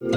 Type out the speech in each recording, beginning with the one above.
The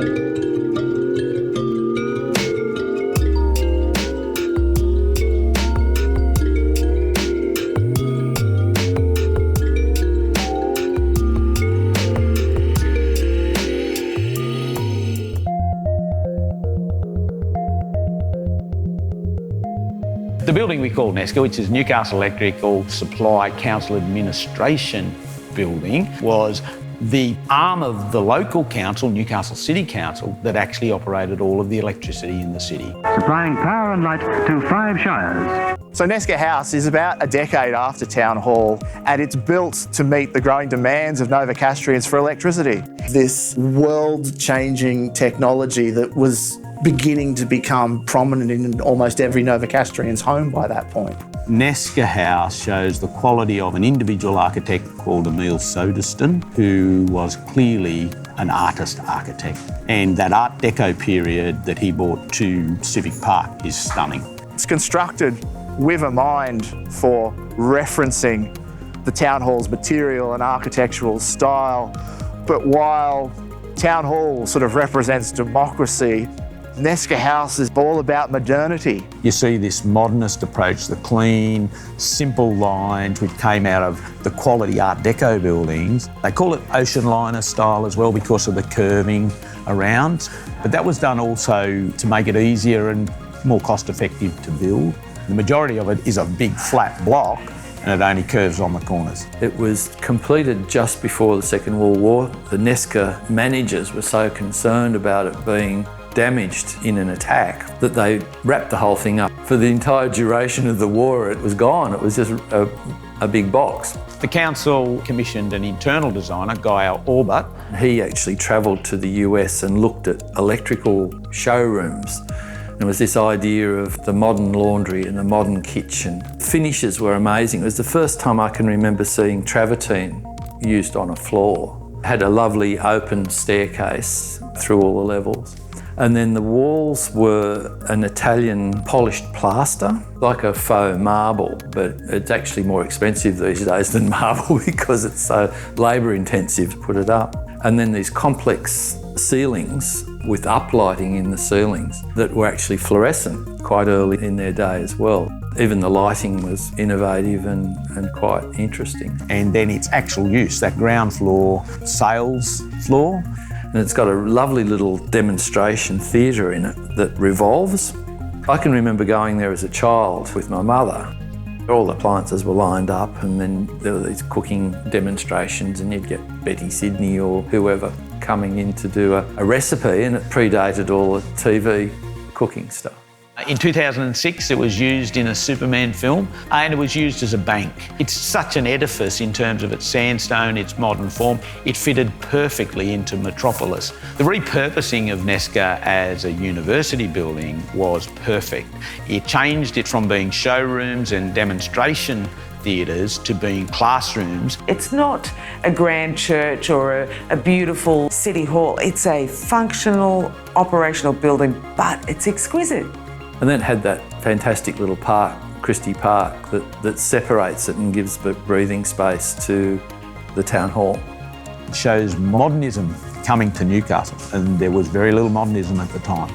building we call Nesca, which is Newcastle Electrical Supply Council Administration building, was the arm of the local council, Newcastle City Council, that actually operated all of the electricity in the city. Supplying power and light to 5 shires. So Nesca House is about a decade after Town Hall, and it's built to meet the growing demands of Novocastrians for electricity. This world-changing technology that was beginning to become prominent in almost every Novocastrian's home by that point. Nesca House shows the quality of an individual architect called Emil Soderstone, who was clearly an artist architect. And that Art Deco period that he brought to Civic Park is stunning. It's constructed with a mind for referencing the Town Hall's material and architectural style. But while Town Hall sort of represents democracy, Nesca House is all about modernity. You see this modernist approach, the clean, simple lines which came out of the quality Art Deco buildings. They call it ocean liner style as well because of the curving around. But that was done also to make it easier and more cost effective to build. The majority of it is a big flat block and it only curves on the corners. It was completed just before the Second World War. The Nesca managers were so concerned about it being damaged in an attack that they wrapped the whole thing up. For the entire duration of the war, it was gone. It was just a big box. The council commissioned an internal designer, Guy Orbit. He actually travelled to the US and looked at electrical showrooms. There was this idea of the modern laundry and the modern kitchen. Finishes were amazing. It was the first time I can remember seeing travertine used on a floor. It had a lovely open staircase through all the levels. And then the walls were an Italian polished plaster, like a faux marble, but it's actually more expensive these days than marble because it's so labour intensive to put it up. And then these complex ceilings with uplighting in the ceilings that were actually fluorescent quite early in their day as well. Even the lighting was innovative and quite interesting. And then its actual use, that ground floor sales floor. And it's got a lovely little demonstration theatre in it that revolves. I can remember going there as a child with my mother. All the appliances were lined up and then there were these cooking demonstrations and you'd get Betty Sidney or whoever coming in to do a recipe, and it predated all the TV cooking stuff. In 2006, it was used in a Superman film and it was used as a bank. It's such an edifice in terms of its sandstone, its modern form. It fitted perfectly into Metropolis. The repurposing of Nesca as a university building was perfect. It changed it from being showrooms and demonstration theatres to being classrooms. It's not a grand church or a beautiful city hall. It's a functional, operational building, but it's exquisite. And then it had that fantastic little park, Christie Park, that separates it and gives breathing space to the Town Hall. It shows modernism coming to Newcastle, and there was very little modernism at the time.